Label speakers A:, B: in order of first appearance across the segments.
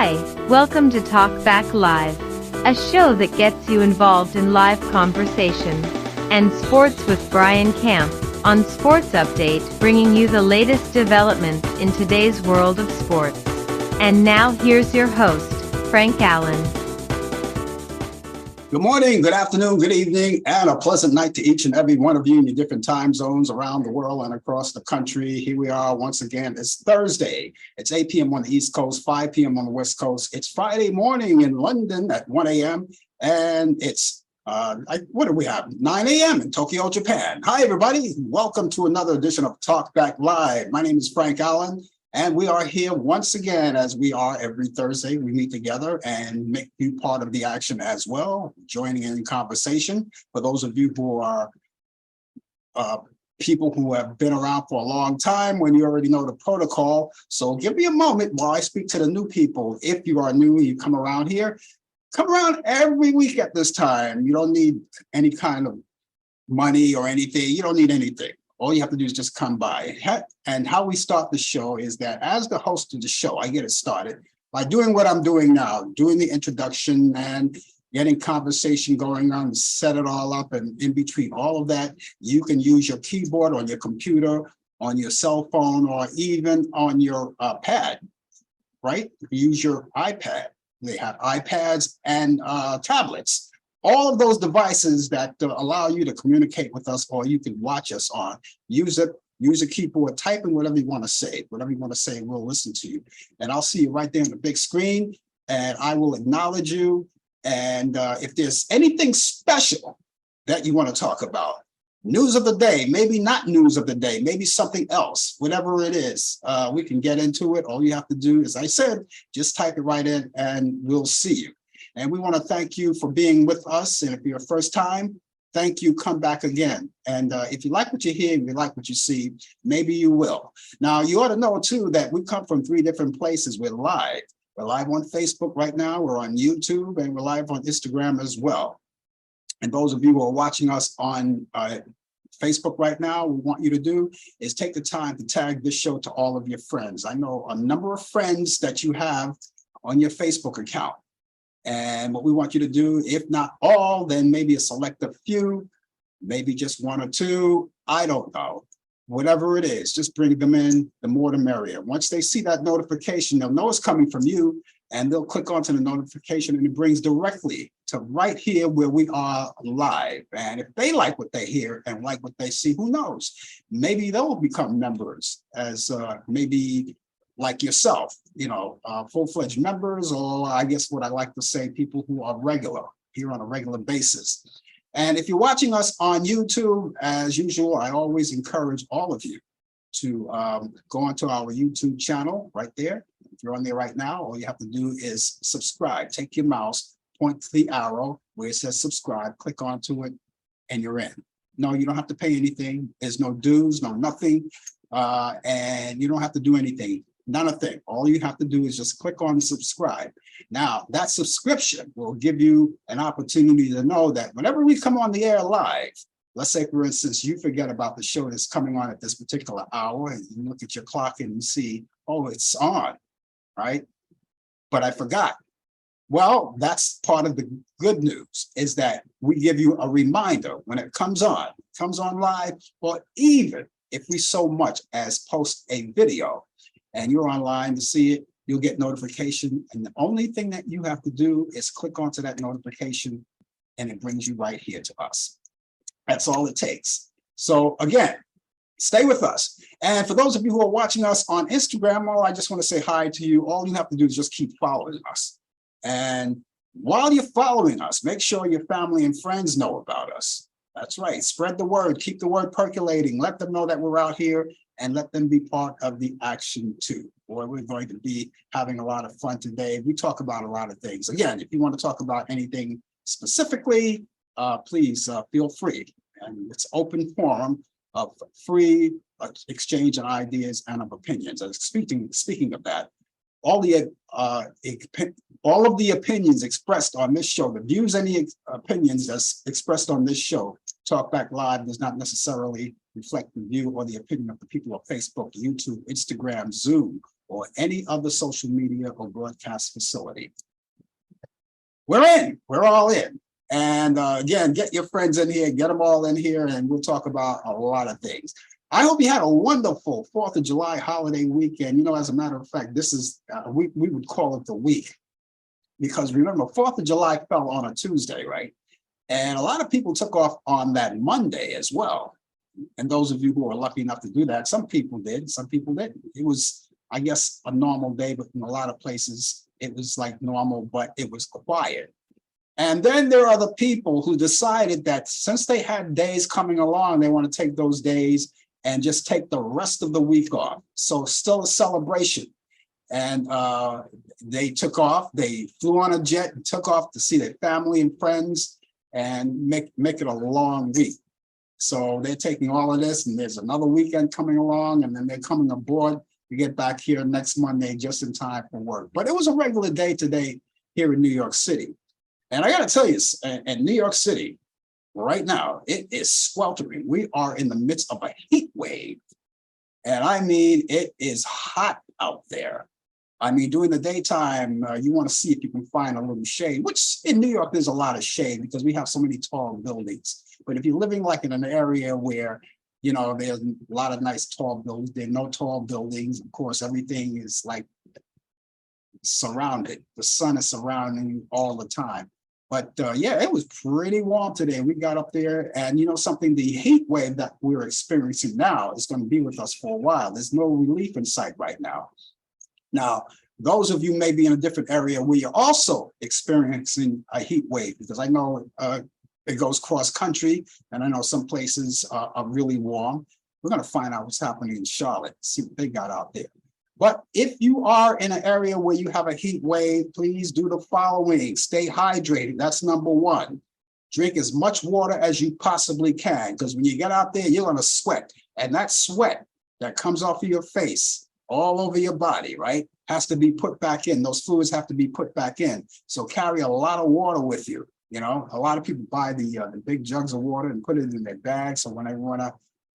A: Hi, welcome to Talk Back Live, a show that gets you involved in live conversation and sports with Brian Camp on Sports Update, bringing you the latest developments in today's world of sports. And now here's your host, Frank Allan.
B: Good morning, good afternoon, good evening, and a pleasant night to each and every one of you in your different time zones around the world and across the country. Here we are once again. It's Thursday. It's 8 p.m. on the East Coast, 5 p.m. on the West Coast. It's Friday morning in London at 1 a.m. And it's, what do we have? 9 a.m. in Tokyo, Japan. Hi, everybody. Welcome to another edition of Talk Back Live. My name is Frank Allan. And we are here once again, as we are every Thursday. We meet together and make you part of the action as well, joining in conversation. For those of you who are people who have been around for a long time, when you already know the protocol. So give me a moment while I speak to the new people. If you are new, you come around here, come around every week at this time. You don't need any kind of money or anything. You don't need anything. All you have to do is just come by. And how we start the show is that as the host of the show, I get it started by doing what I'm doing now, doing the introduction and getting conversation going on, set it all up. And in between all of that, you can use your keyboard on your computer, on your cell phone, or even on your pad, right? Use your iPad. They have iPads and tablets. All of those devices that allow you to communicate with us, or you can watch us on. Use a keyboard, type in whatever you want to say. Whatever you want to say, we'll listen to you. And I'll see you right there on the big screen, and I will acknowledge you. And if there's anything special that you want to talk about, news of the day, maybe not news of the day, maybe something else, whatever it is, we can get into it. All you have to do, as I said, just type it right in and we'll see you. And we want to thank you for being with us. And if you're a first time, thank you. Come back again. And if you like what you hear, and you like what you see, maybe you will. Now, you ought to know, too, that we come from 3 different places. We're live. We're live on Facebook right now. We're on YouTube, and we're live on Instagram as well. And those of you who are watching us on Facebook right now, we want you to do is take the time to tag this show to all of your friends. I know a number of friends that you have on your Facebook account. And what we want you to do, if not all, then maybe a selective few, maybe just 1 or 2, I don't know. Whatever it is, just bring them in, the more the merrier. Once they see that notification, they'll know it's coming from you, and they'll click onto the notification, and it brings directly to right here where we are live. And if they like what they hear and like what they see, who knows? Maybe they'll become members as maybe like yourself, full-fledged members, or I guess what I like to say, people who are regular, here on a regular basis. And if you're watching us on YouTube, as usual, I always encourage all of you to go onto our YouTube channel right there. If you're on there right now, all you have to do is subscribe. Take your mouse, point to the arrow where it says subscribe, click onto it, and you're in. No, you don't have to pay anything. There's no dues, no nothing, and you don't have to do anything. Not a thing. All you have to do is just click on subscribe. Now, that subscription will give you an opportunity to know that whenever we come on the air live, let's say, for instance, you forget about the show that's coming on at this particular hour, and you look at your clock and you see, oh, it's on, right? But I forgot. Well, that's part of the good news, is that we give you a reminder when it comes on live, or even if we so much as post a video, and you're online to see it, you'll get notification. And the only thing that you have to do is click onto that notification, and it brings you right here to us. That's all it takes. So again, stay with us. And for those of you who are watching us on Instagram, I just want to say hi to you. All you have to do is just keep following us. And while you're following us, make sure your family and friends know about us. That's right. Spread the word. Keep the word percolating. Let them know that we're out here, and let them be part of the action too. Boy, we're going to be having a lot of fun today. We talk about a lot of things. Again, if you want to talk about anything specifically, please feel free. And it's open forum of free exchange of ideas and of opinions. And speaking of that, all of the opinions expressed on this show, the views and the opinions that's expressed on this show, Talk Back Live, does not necessarily reflect the view or the opinion of the people of Facebook, YouTube, Instagram, Zoom, or any other social media or broadcast facility. We're all in. And again, get your friends in here, get them all in here, and we'll talk about a lot of things. I hope you had a wonderful 4th of July holiday weekend. You know, as a matter of fact, this is, we would call it the week, because remember, 4th of July fell on a Tuesday, right? And a lot of people took off on that Monday as well. And those of you who are lucky enough to do that, some people did, some people didn't. It was, I guess, a normal day, but in a lot of places, it was like normal, but it was quiet. And then there are the people who decided that since they had days coming along, they want to take those days and just take the rest of the week off. So still a celebration. And they took off, they flew on a jet and took off to see their family and friends and make it a long week. So they're taking all of this, and there's another weekend coming along, and then they're coming aboard to get back here next Monday just in time for work. But it was a regular day today here in New York City. And I got to tell you, in New York City right now, it is sweltering. We are in the midst of a heat wave. And I mean, it is hot out there. I mean, during the daytime, you want to see if you can find a little shade, which in New York, there's a lot of shade because we have so many tall buildings. But if you're living like in an area where, you know, there's a lot of nice tall buildings, there are no tall buildings. Of course, everything is like surrounded. The sun is surrounding you all the time. But yeah, it was pretty warm today. We got up there, and you know something, the heat wave that we're experiencing now is going to be with us for a while. There's no relief in sight right now. Now, those of you may be in a different area where you're also experiencing a heat wave, because I know it goes cross country, and I know some places are really warm. We're going to find out what's happening in Charlotte, see what they got out there. But if you are in an area where you have a heat wave, please do the following. Stay hydrated. That's number one. Drink as much water as you possibly can, because when you get out there, you're going to sweat. And that sweat that comes off of your face, all over your body, right, has to be put back in. Those fluids have to be put back in. So carry a lot of water with you. You know, a lot of people buy the big jugs of water and put it in their bag. So when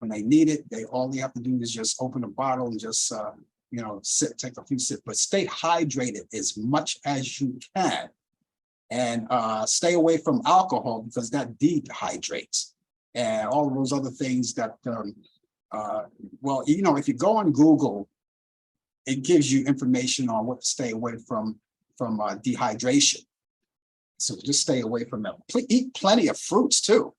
B: they need it, all you have to do is just open a bottle and just, you know, take a few sips, but stay hydrated as much as you can. And stay away from alcohol, because that dehydrates, and all of those other things that, well, you know, if you go on Google, it gives you information on what to stay away from dehydration. So just stay away from that. Eat plenty of fruits too.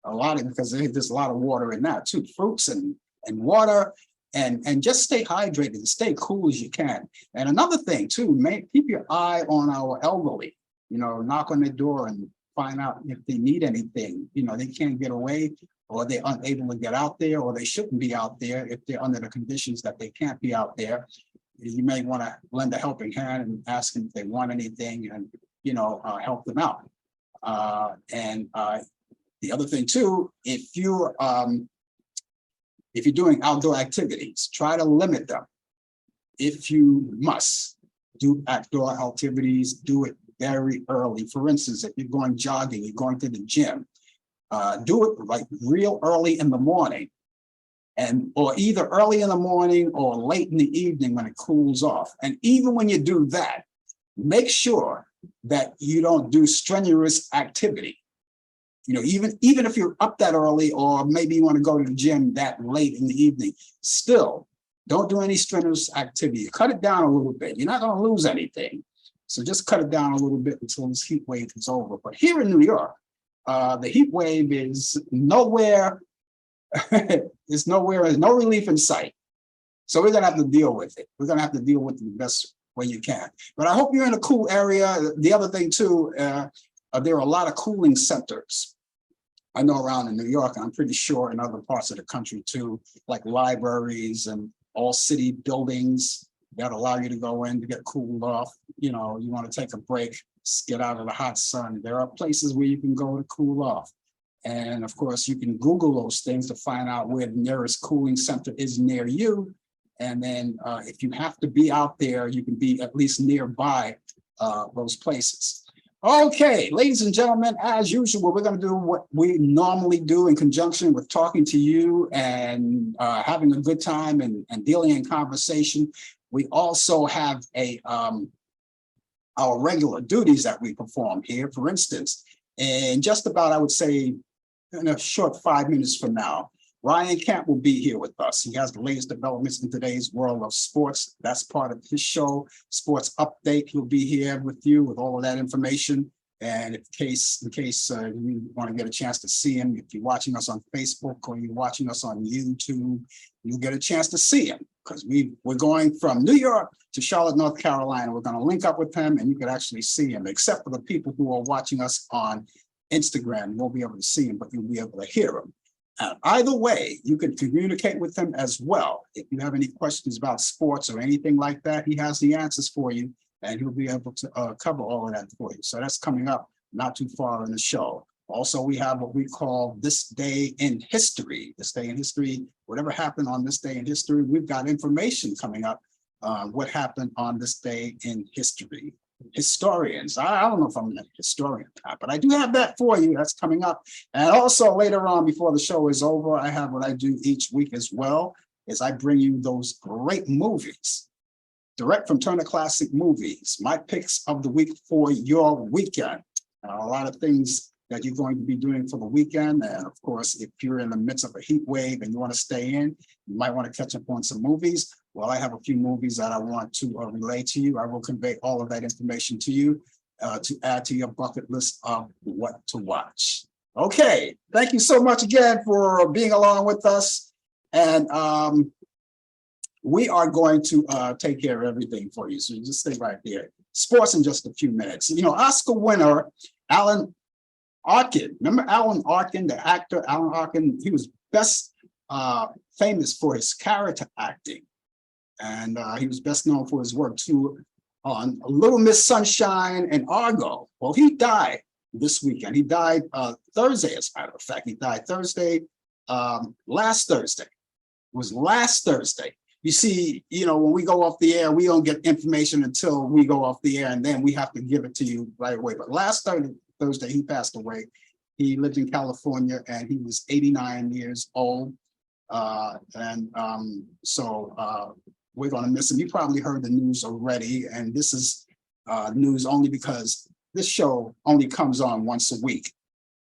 B: Because there's a lot of water in that too. Fruits and water, and just stay hydrated and stay cool as you can. And another thing too, keep your eye on our elderly. You know, knock on their door and find out if they need anything. You know, they can't get away, or they're unable to get out there, or they shouldn't be out there if they're under the conditions that they can't be out there. You may want to lend a helping hand and ask them if they want anything, and you know, help them out. And the other thing too, if you're doing outdoor activities, try to limit them. If you must do outdoor activities, do it very early. For instance, if you're going jogging, you're going to the gym, do it like real early in the morning, or either early in the morning or late in the evening when it cools off. And even when you do that, make sure that you don't do strenuous activity. You know, even if you're up that early, or maybe you want to go to the gym that late in the evening, still don't do any strenuous activity. Cut it down a little bit. You're not going to lose anything. So just cut it down a little bit until this heat wave is over. But here in New York, the heat wave is nowhere. There's no relief in sight. So we're going to have to deal with it. We're going to have to deal with it the best way you can. But I hope you're in a cool area. The other thing too, there are a lot of cooling centers. I know around in New York, and I'm pretty sure in other parts of the country too, like libraries and all city buildings that allow you to go in to get cooled off. You know, you want to take a break, get out of the hot sun. There are places where you can go to cool off. And of course, you can Google those things to find out where the nearest cooling center is near you. And then if you have to be out there, you can be at least nearby those places. Okay, ladies and gentlemen, as usual, we're going to do what we normally do in conjunction with talking to you and having a good time and dealing in conversation. We also have our regular duties that we perform here. For instance, in just about, I would say, in a short 5 minutes from now, Ryan Camp will be here with us. He has the latest developments in today's world of sports. That's part of his show, Sports Update. He'll be here with you with all of that information. And in case you want to get a chance to see him, if you're watching us on Facebook or you're watching us on YouTube, you'll get a chance to see him, because we're going from New York to Charlotte, North Carolina. We're going to link up with him and you can actually see him, except for the people who are watching us on Instagram. You won't be able to see him, but you'll be able to hear him. Either way, you can communicate with him as well. If you have any questions about sports or anything like that, he has the answers for you, and he'll be able to cover all of that for you. So that's coming up not too far in the show. Also, we have what we call This Day in History. This Day in History, whatever happened on this day in history, we've got information coming up what happened on this day in history. Historians, I don't know if I'm a historian, but I do have that for you. That's coming up. And also later on, before the show is over, I have what I do each week as well, is I bring you those great movies direct from Turner Classic Movies, my picks of the week for your weekend. A lot of things that you're going to be doing for the weekend. And of course, if you're in the midst of a heat wave and you want to stay in, you might want to catch up on some movies. Well, I have a few movies that I want to relay to you. I will convey all of that information to you to add to your bucket list of what to watch. Okay, thank you so much again for being along with us. And we are going to take care of everything for you. So just stay right there. Sports in just a few minutes. You know, Oscar winner, Allan Arkin. Remember Allan Arkin, the actor, Allan Arkin? He was best famous for his character acting. And he was best known for his work too on Little Miss Sunshine and Argo. Well, he died this weekend. He died Thursday, as a matter of fact. He died Thursday, last Thursday. It was last Thursday. You see, you know, when we go off the air, we don't get information until we go off the air, and then we have to give it to you right away. But last Thursday, he passed away. He lived in California, and he was 89 years old. So we're going to miss him. You probably heard the news already, and this is news only because this show only comes on once a week.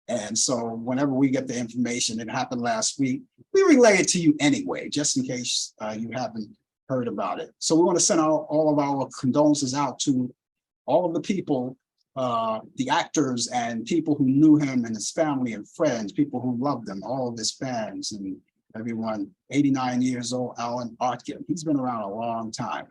B: And so whenever we get the information, it happened last week, we relay it to you anyway, just in case you haven't heard about it. So we want to send all of our condolences out to all of the people, the actors and people who knew him and his family and friends, people who loved him, all of his fans and everyone. 89 years old, Allan Arkin. He's been around a long time.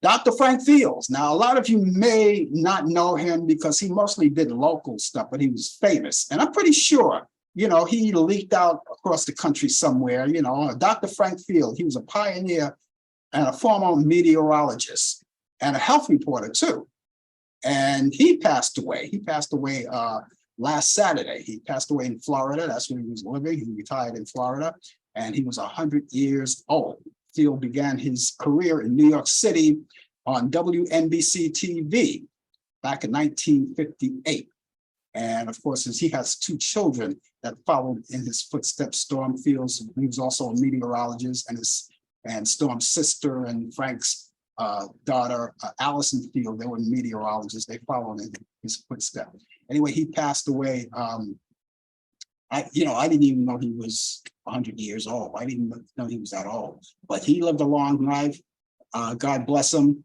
B: Dr. Frank Fields. Now, a lot of you may not know him because he mostly did local stuff, but he was famous. And I'm pretty sure, you know, he leaked out across the country somewhere. You know, Dr. Frank Fields, he was a pioneer and a former meteorologist and a health reporter too. And he passed away. He passed away last Saturday. He passed away in Florida. That's where he was living. He retired in Florida, and he was 100 years old. Field began his career in New York City on WNBC TV back in 1958. And of course, he has two children that followed in his footsteps. Storm Fields, he was also a meteorologist, and Storm's sister and Frank's daughter, Allison Field, they were meteorologists. They followed in his footsteps. Anyway, he passed away. I didn't even know he was 100 years old. I didn't know he was that old, but he lived a long life. God bless him.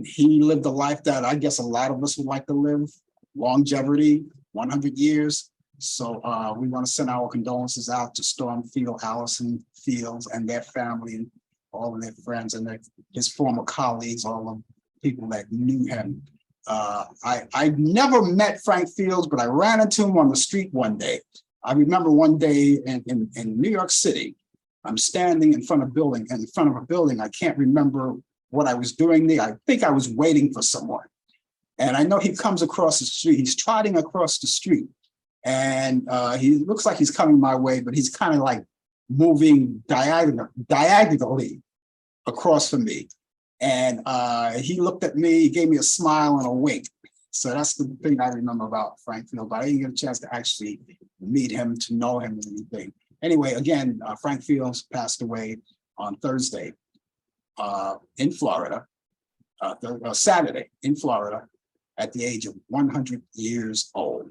B: He lived a life that I guess a lot of us would like to live, longevity, 100 years. So we want to send our condolences out to Storm Field, Allison Fields, and their family, and all of their friends and his former colleagues, all of the people that knew him. I never met Frank Fields, but I ran into him on the street one day. I remember one day in New York City, I'm standing in front of a building. I can't remember what I was doing there. I think I was waiting for someone. And I know he comes across the street. He's trotting across the street. And he looks like he's coming my way, but he's kind of like moving diagonally across from me. And he looked at me, he gave me a smile and a wink. So that's the thing I remember about Frank Field, but I didn't get a chance to actually meet him, to know him or anything. Anyway, again, Frank Fields passed away on Thursday. in Florida, Saturday in Florida, at the age of 100 years old.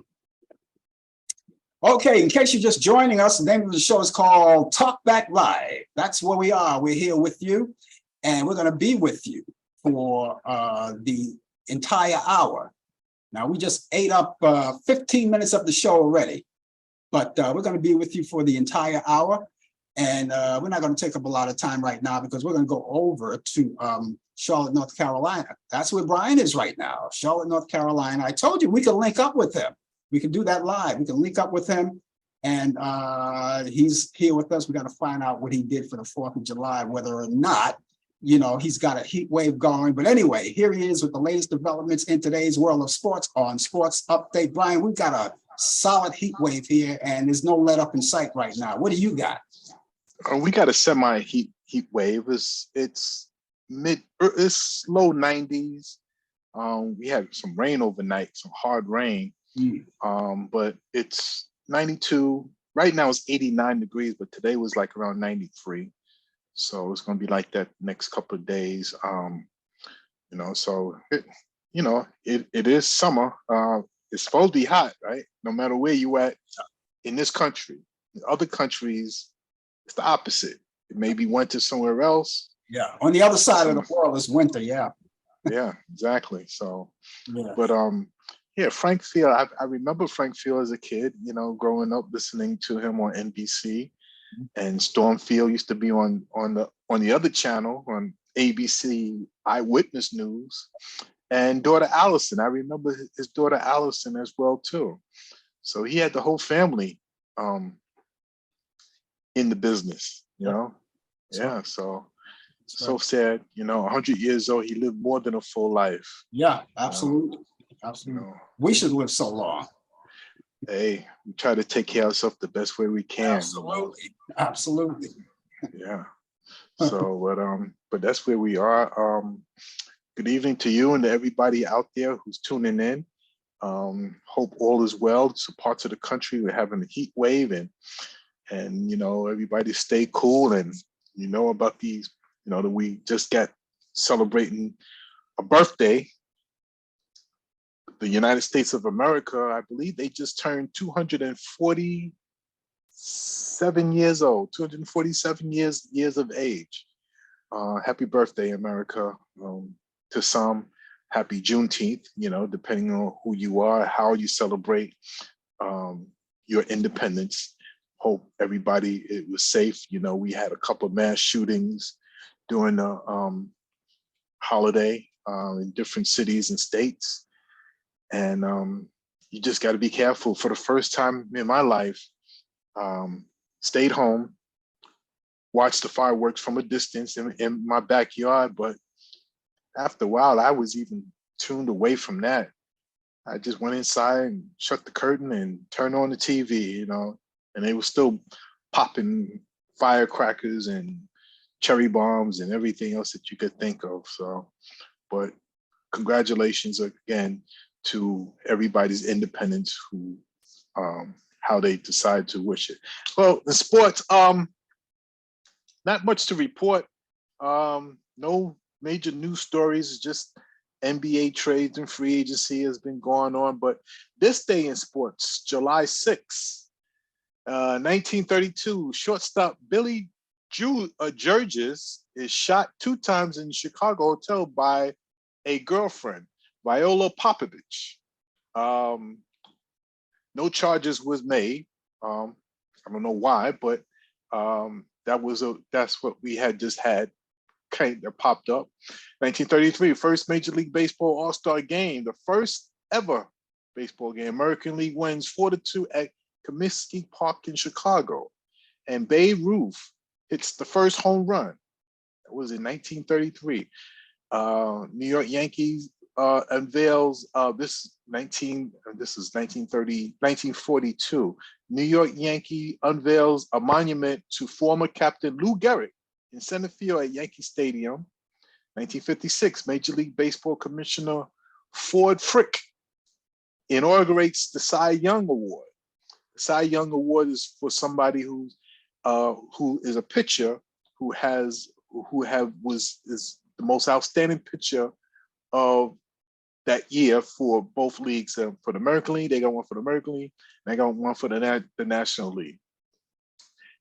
B: Okay, in case you're just joining us, the name of the show is called Talk Back Live. That's where we are. We're here with you, and we're going to be with you for the entire hour. Now, we just ate up 15 minutes of the show already, but we're going to be with you for the entire hour. And we're not going to take up a lot of time right now because we're going to go over to Charlotte, North Carolina. That's where Brian is right now, Charlotte, North Carolina. I told you we could link up with him. We can do that live. We can link up with him, and he's here with us. We got to find out what he did for the 4th of July, whether or not, you know, he's got a heat wave going. But anyway, here he is with the latest developments in today's world of sports on Sports Update. Brian, we've got a solid heat wave here, and there's no let up in sight right now. What do you got?
C: We got a semi heat wave. It's low 90s. We had some rain overnight, some hard rain. But it's 92 right now. It's 89 degrees, but today was like around 93, so it's going to be like that next couple of days. You know, so it is summer. It's supposed to be hot, right? No matter where you at in this country. In other countries, it's the opposite. It may be winter somewhere else.
B: Yeah, on the other side of the world is winter. Yeah.
C: Yeah, exactly. So
B: yeah.
C: But yeah, Frank Field. I remember Frank Field as a kid, you know, growing up listening to him on NBC, and Storm Field used to be on the other channel on ABC Eyewitness News, and daughter Allison. I remember his daughter Allison as well too. So he had the whole family in the business, you know. Yeah, so sad, you know. 100 years old, he lived more than a full life.
B: Yeah, absolutely. Absolutely. You know, we should live so long.
C: Hey, we try to take care of ourselves the best way we can.
B: Absolutely. Absolutely.
C: Yeah. So, but that's where we are. Good evening to you and to everybody out there who's tuning in. Hope all is well. Some parts of the country we're having a heat wave, and you know, everybody stay cool. And you know about these, you know, that we just got celebrating a birthday. The United States of America, I believe they just turned 247 years old, 247 years of age. Happy birthday, America. To some, happy Juneteenth, you know, depending on who you are, how you celebrate your independence. Hope everybody, it was safe. You know, we had a couple of mass shootings during the holiday in different cities and states. And you just got to be careful. For the first time in my life, stayed home, watched the fireworks from a distance in my backyard. But after a while, I was even tuned away from that. I just went inside and shut the curtain and turned on the TV, you know, and they were still popping firecrackers and cherry bombs and everything else that you could think of. So, but congratulations again to everybody's independence who how they decide to wish it. Well, the sports, not much to report. No major news stories, just NBA trades and free agency has been going on. But this day in sports, July 6th, 1932, shortstop Billy Georges is shot 2 times in Chicago hotel by a girlfriend, Viola Popovich. No charges was made. I don't know why, but that's what we had just had kind of popped up. 1933, first Major League Baseball All-Star game, the first ever baseball game. American League wins 4-2 at Comiskey Park in Chicago, and Babe Ruth hits the first home run. That was in 1933. New York Yankees unveils this is 1942. New York Yankee unveils a monument to former captain Lou Gehrig in center field at Yankee Stadium. 1956, Major League Baseball Commissioner Ford Frick inaugurates the Cy Young Award. The Cy Young Award is for somebody who is a pitcher who is the most outstanding pitcher of that year for both leagues. For the American League, they got one for the American League, and they got one for the National League.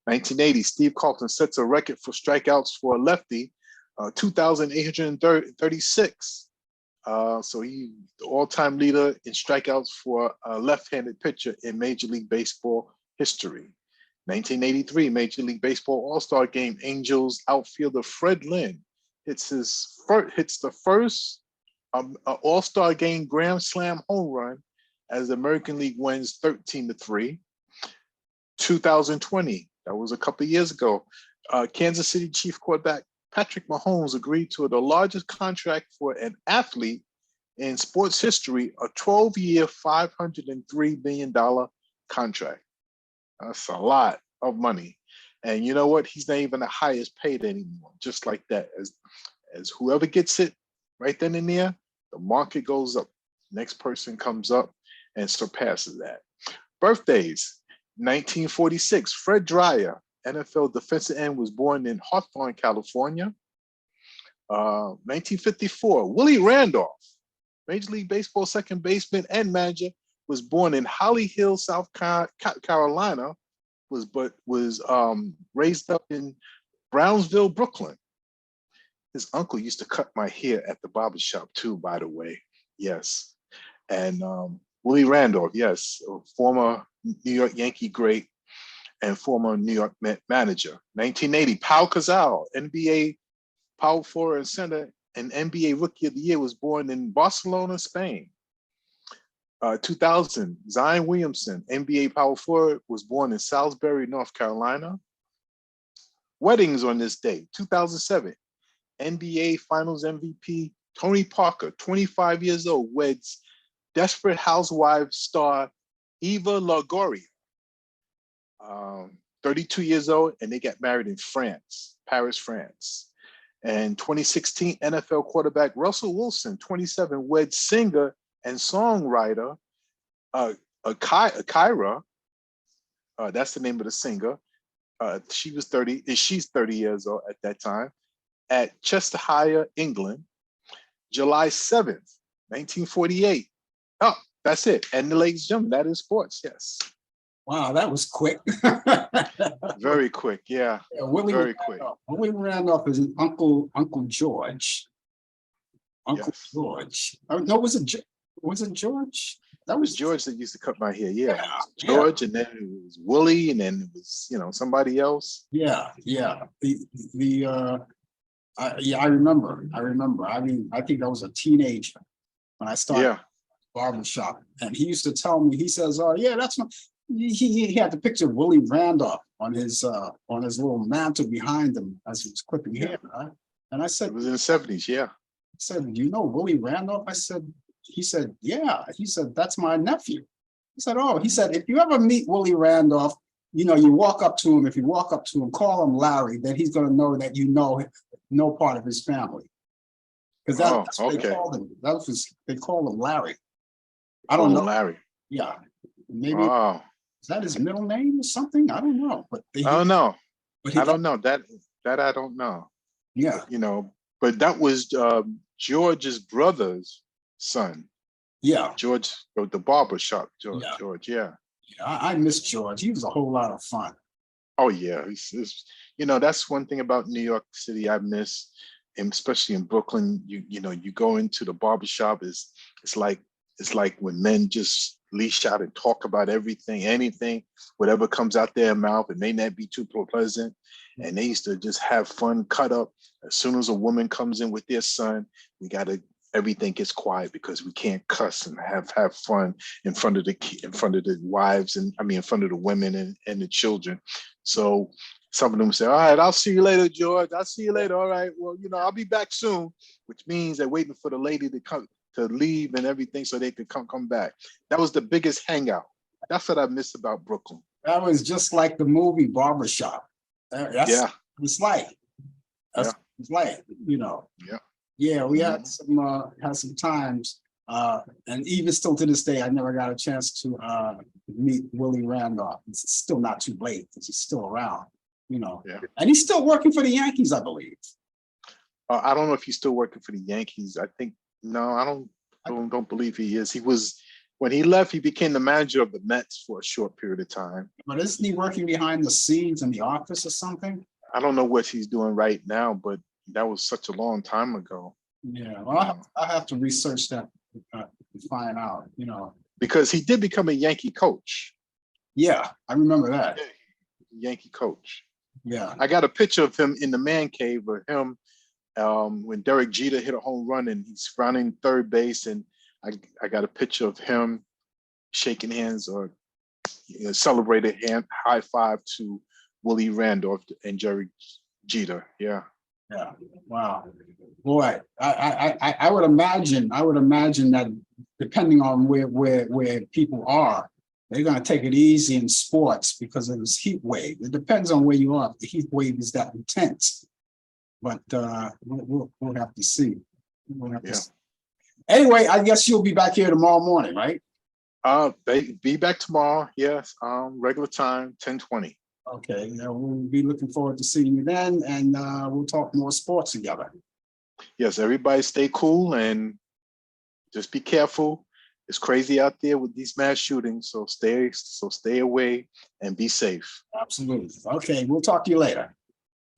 C: 1980, Steve Carlton sets a record for strikeouts for a lefty, 2,836. So he's the all-time leader in strikeouts for a left-handed pitcher in Major League Baseball history. 1983 Major League Baseball All-Star Game, Angels outfielder Fred Lynn hits the first All-Star Game Grand Slam home run as the American League wins 13-3. 2020, that was a couple of years ago, Kansas City Chief quarterback Patrick Mahomes agreed to the largest contract for an athlete in sports history, a 12-year, $503 million contract. That's a lot of money. And you know what? He's not even the highest paid anymore. Just like that, as whoever gets it right then and there, the market goes up. Next person comes up and surpasses that. Birthdays. 1946, Fred Dreyer, NFL defensive end, was born in Hawthorne, California. 1954, Willie Randolph, Major League Baseball second baseman and manager, was born in Holly Hill, South Carolina, was raised up in Brownsville, Brooklyn. His uncle used to cut my hair at the barber shop too, by the way. Yes. And Willie Randolph, yes, a former New York Yankee great and former New York Met manager. 1980, Pau Gasol, NBA power forward and center and NBA Rookie of the Year, was born in Barcelona, Spain. 2000, Zion Williamson, NBA power forward, was born in Salisbury, North Carolina. Weddings on this day. 2007, NBA Finals MVP Tony Parker, 25 years old, weds Desperate Housewives star Eva Longoria, 32 years old, and they got married in France, Paris, France. And 2016 NFL quarterback Russell Wilson, 27, weds singer and songwriter Kyra. That's the name of the singer. She's 30 years old at that time, at Chesterhire, England. July 7th, 1948. Oh, that's it. And ladies and gentlemen, that is sports. Yes.
B: Wow, that was quick.
C: Very quick. Yeah. Very quick.
B: Willie Randolph is an Uncle George. Uncle
C: Yes.
B: George. No, was it George? That was
C: George that used to cut my hair. Yeah.
B: Yeah,
C: George, and then it was Willie, and then it was, somebody else.
B: Yeah. I remember. I mean, I think I was a teenager when I started.
C: Yeah.
B: Barbershop, and he used to tell me, he says, "Oh yeah, that's not." He had the picture of Willie Randolph on his little mantle behind him as he was clipping hair. Right? And I said,
C: It was in the 70s. Yeah.
B: He said, "Do you know Willie Randolph?" He said, "Yeah." He said, "That's my nephew." He said, "Oh," he said, "if you ever meet Willie Randolph, you walk up to him. If you walk up to him, call him Larry. Then he's going to know that no part of his family, because that's what they called him. They called him Larry." I don't know.
C: Larry.
B: Yeah, maybe is that his middle name or something? I don't know. But I
C: don't know. I don't know that I don't know.
B: Yeah,
C: but that was George's brother's son.
B: Yeah,
C: George, the barber shop. George.
B: Yeah.
C: George. Yeah.
B: I miss George. He was a whole lot of fun.
C: Oh yeah, that's one thing about New York City I miss, and especially in Brooklyn. You go into the barbershop, it's like when men just leash out and talk about everything, anything, whatever comes out their mouth. It may not be too pleasant. And they used to just have fun, cut up. As soon as a woman comes in with their son, everything gets quiet because we can't cuss and have fun in front of the wives, and in front of the women and the children. So some of them say, "All right, I'll see you later, George. I'll see you later. All right, well, I'll be back soon," which means they're waiting for the lady to leave and everything so they could come back. That was the biggest hangout. That's what I miss about Brooklyn.
B: That was just like the movie Barbershop. It's like,
C: Yeah.
B: Yeah, we had some times, and even still to this day, I never got a chance to meet Willie Randolph. It's still not too late because he's still around,
C: Yeah.
B: and he's still working for the Yankees, I believe.
C: I don't know if he's still working for the Yankees. I think no, I don't believe he is. He was when he left. He became the manager of the Mets for a short period of time.
B: But isn't he working behind the scenes in the office or something?
C: I don't know what he's doing right now, but that was such a long time ago.
B: Yeah, well, I have to research that to find out.
C: Because he did become a Yankee coach.
B: Yeah, I remember that.
C: Yeah, Yankee coach.
B: Yeah,
C: I got a picture of him in the man cave of him when Derek Jeter hit a home run and he's rounding third base, and I got a picture of him shaking hands or celebrated high five to Willie Randolph and Jerry Jeter. Yeah.
B: yeah. Wow, boy, I would imagine that depending on where people are, they're going to take it easy in sports because of this heat wave. It depends on where you are. If the heat wave is that intense, but we'll have to see. We'll have to see. Anyway, I guess you'll be back here tomorrow morning, right?
C: Be back tomorrow. Yes, regular time, 10:20.
B: Okay, we'll be looking forward to seeing you then, and we'll talk more sports together.
C: Yes, everybody stay cool and just be careful. It's crazy out there with these mass shootings, so stay away and be safe.
B: Absolutely. Okay, we'll talk to you later.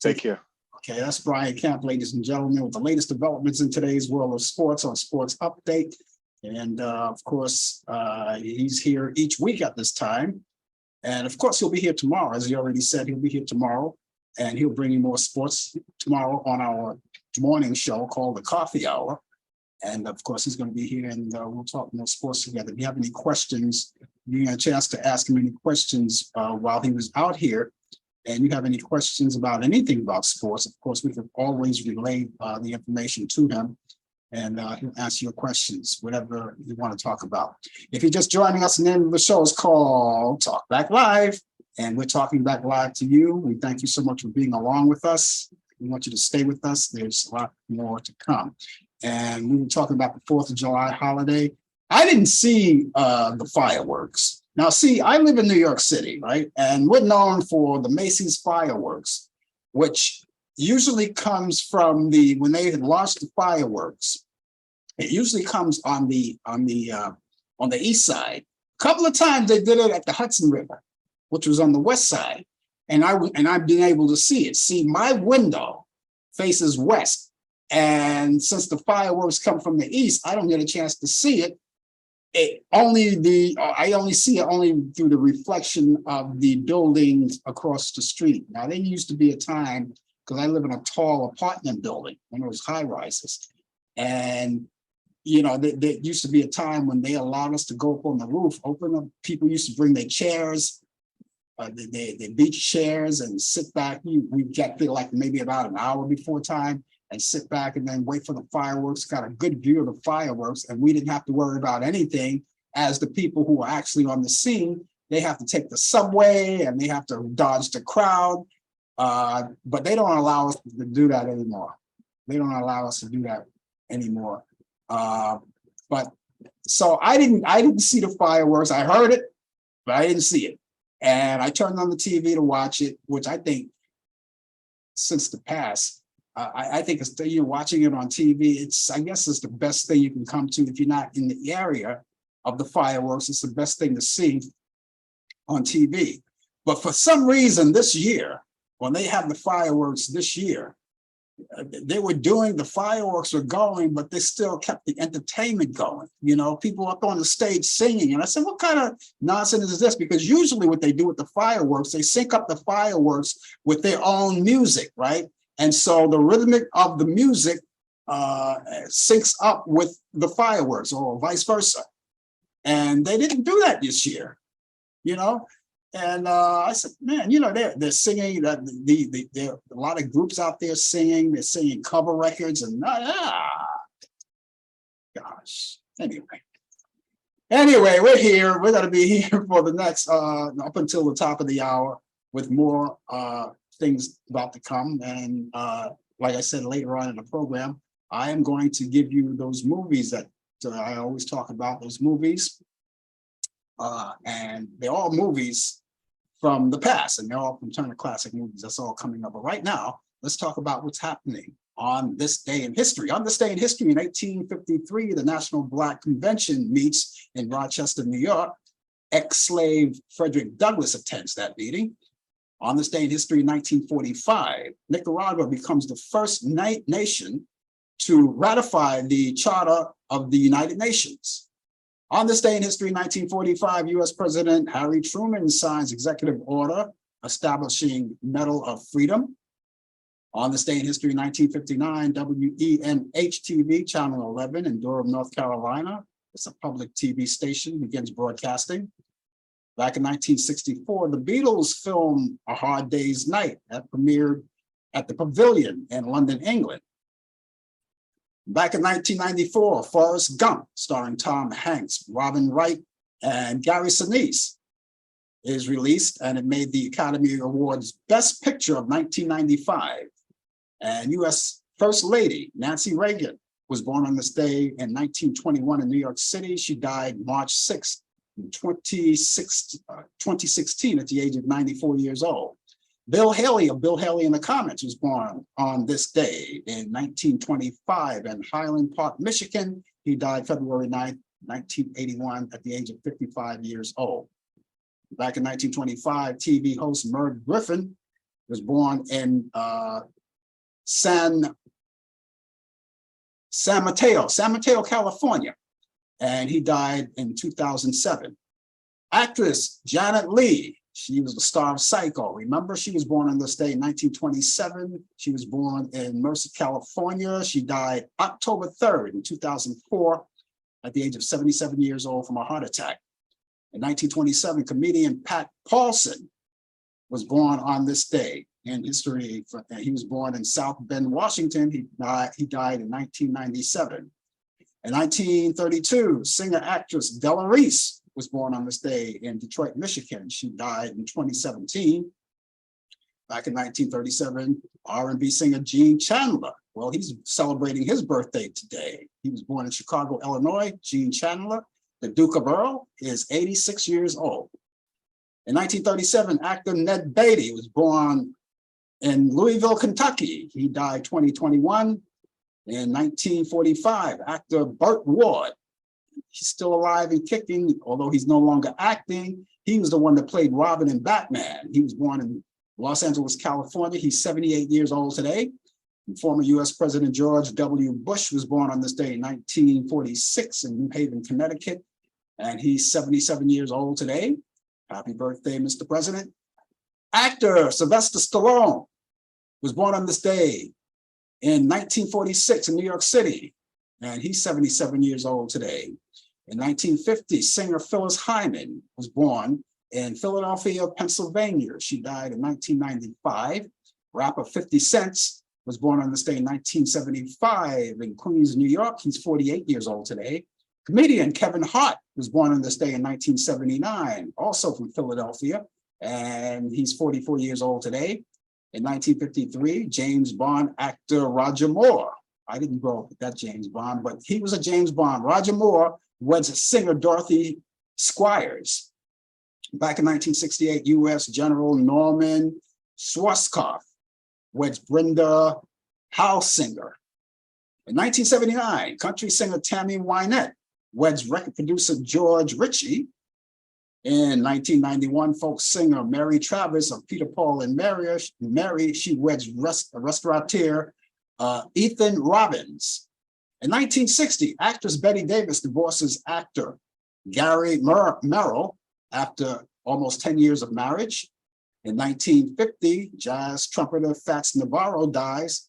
C: Take care.
B: Okay, that's Brian Camp, ladies and gentlemen, with the latest developments in today's world of sports on Sports Update. And of course, he's here each week at this time. And of course, he'll be here tomorrow. As he already said, he'll be here tomorrow. And he'll bring you more sports tomorrow on our morning show called The Coffee Hour. And of course, he's going to be here and we'll talk more sports together. If you have any questions, you get a chance to ask him any questions while he was out here. And you have any questions about anything about sports, of course, we can always relay the information to him and he'll answer your questions, whatever you want to talk about. If you're just joining us, the name of the show is called Talk Back Live, and we're talking back live to you. We thank you so much for being along with us. We want you to stay with us. There's a lot more to come. And we were talking about the 4th of July holiday. I didn't see the fireworks. Now, see, I live in New York City, right? And we're known for the Macy's fireworks, which usually comes from when they launch the fireworks. It usually comes on the east side. A couple of times they did it at the Hudson River, which was on the west side, and I've been able to see it. See, my window faces west, and since the fireworks come from the east, I don't get a chance to see it. I only see it only through the reflection of the buildings across the street. Now, there used to be a time, because I live in a tall apartment building, one of those high rises, and there used to be a time when they allowed us to go up on the roof, open up. People used to bring their chairs, their beach chairs, and sit back. We get there like maybe about an hour before time, and sit back and then wait for the fireworks, got a good view of the fireworks, and we didn't have to worry about anything. As the people who are actually on the scene, they have to take the subway and they have to dodge the crowd, but they don't allow us to do that anymore. But so I didn't see the fireworks. I heard it, but I didn't see it. And I turned on the TV to watch it, which I think since the past, I think it's watching it on TV. I guess it's the best thing you can come to if you're not in the area of the fireworks. It's the best thing to see on TV. But for some reason this year, when they have the fireworks this year, the fireworks were going, but they still kept the entertainment going. People up on the stage singing. And I said, what kind of nonsense is this? Because usually what they do with the fireworks, they sync up the fireworks with their own music, right? And so the rhythmic of the music syncs up with the fireworks or vice versa. And they didn't do that this year, And I said, man, they're singing. There are a lot of groups out there singing. They're singing cover records and gosh. Anyway, we're here. We're going to be here for the next up until the top of the hour with more things about to come. And like I said, later on in the program, I am going to give you those movies that I always talk about, those movies. And they're all movies from the past, and they're all from Turner Classic Movies. That's all coming up. But right now, let's talk about what's happening on this day in history. On this day in history, in 1853, the National Black Convention meets in Rochester, New York. Ex-slave Frederick Douglass attends that meeting. On this day in history, in 1945, Nicaragua becomes the first nation to ratify the Charter of the United Nations. On this day in history, 1945, US President Harry Truman signs executive order establishing Medal of Freedom. On this day in history, 1959, WEMH-TV, Channel 11 in Durham, North Carolina. It's a public TV station, begins broadcasting. Back in 1964, the Beatles film A Hard Day's Night that premiered at the Pavilion in London, England. Back in 1994, Forrest Gump, starring Tom Hanks, Robin Wright, and Gary Sinise, is released, and it made the Academy Awards Best Picture of 1995. And US First Lady Nancy Reagan was born on this day in 1921 in New York City. She died March 6th, 2016 at the age of 94 years old. Bill Haley of Bill Haley and the Comets was born on this day in 1925 in Highland Park, Michigan. He died February 9th, 1981 at the age of 55 years old. Back in 1925, TV host Merv Griffin was born in San Mateo, California, and he died in 2007. Actress Janet Leigh, she was the star of Psycho. Remember, she was born on this day in 1927. She was born in Mercer, California. She died October 3rd in 2004 at the age of 77 years old from a heart attack. In 1927, comedian Pat Paulson was born on this day in history. He was born in South Bend, Washington. He died in 1997. In 1932, singer-actress Della Reese was born on this day in Detroit, Michigan. She died in 2017. Back in 1937, R&B singer Gene Chandler. Well, he's celebrating his birthday today. He was born in Chicago, Illinois. Gene Chandler, the Duke of Earl, is 86 years old. In 1937, actor Ned Beatty was born in Louisville, Kentucky. He died 2021. In 1945, actor Burt Ward, he's still alive and kicking, although he's no longer acting. He was the one that played Robin in Batman. He was born in Los Angeles, California. He's 78 years old today. And former US President George W. Bush was born on this day in 1946 in New Haven, Connecticut. And he's 77 years old today. Happy birthday, Mr. President. Actor Sylvester Stallone was born on this day in 1946 in New York City, and he's 77 years old today. In 1950, singer Phyllis Hyman was born in Philadelphia, Pennsylvania. She died in 1995. Rapper 50 Cent was born on this day in 1975 in Queens, New York. He's 48 years old today. Comedian Kevin Hart was born on this day in 1979, also from Philadelphia, and he's 44 years old today. In 1953, James Bond actor Roger Moore. I didn't grow up with that James Bond, but he was a James Bond. Roger Moore weds singer Dorothy Squires. Back in 1968, US General Norman Schwarzkopf weds Brenda Halsinger. In 1979, country singer Tammy Wynette weds record producer George Ritchie. In 1991, folk singer Mary Travis of Peter, Paul, and Mary, she weds restaurateur Ethan Robbins. In 1960, actress Betty Davis divorces actor Gary Merrill after almost 10 years of marriage. In 1950, jazz trumpeter Fats Navarro dies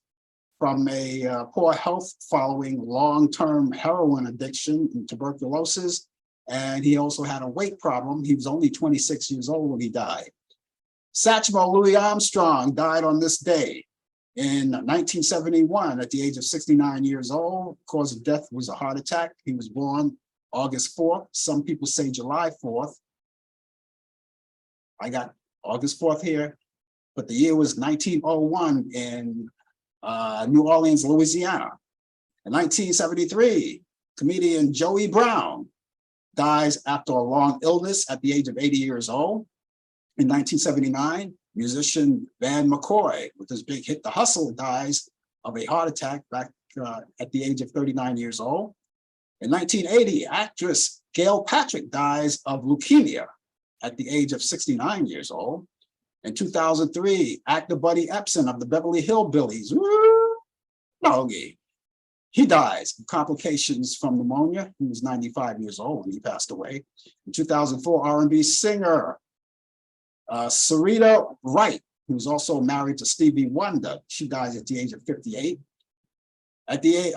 B: from a poor health following long-term heroin addiction and tuberculosis. And he also had a weight problem. He was only 26 years old when he died. Satchmo Louis Armstrong died on this day in 1971 at the age of 69 years old. Cause of death was a heart attack. He was born August 4th. Some people say July 4th. I got August 4th here, but the year was 1901 in New Orleans, Louisiana. In 1973, comedian Joey Brown dies after a long illness at the age of 80 years old. In 1979, musician Van McCoy, with his big hit, The Hustle, dies of a heart attack back at the age of 39 years old. In 1980, actress Gail Patrick dies of leukemia at the age of 69 years old. In 2003, actor Buddy Epson of the Beverly Hillbillies, doggy, he dies of complications from pneumonia. He was 95 years old when he passed away. In 2004, R&B singer Sarita Wright, who was also married to Stevie Wonder, she dies at the age of 58. At the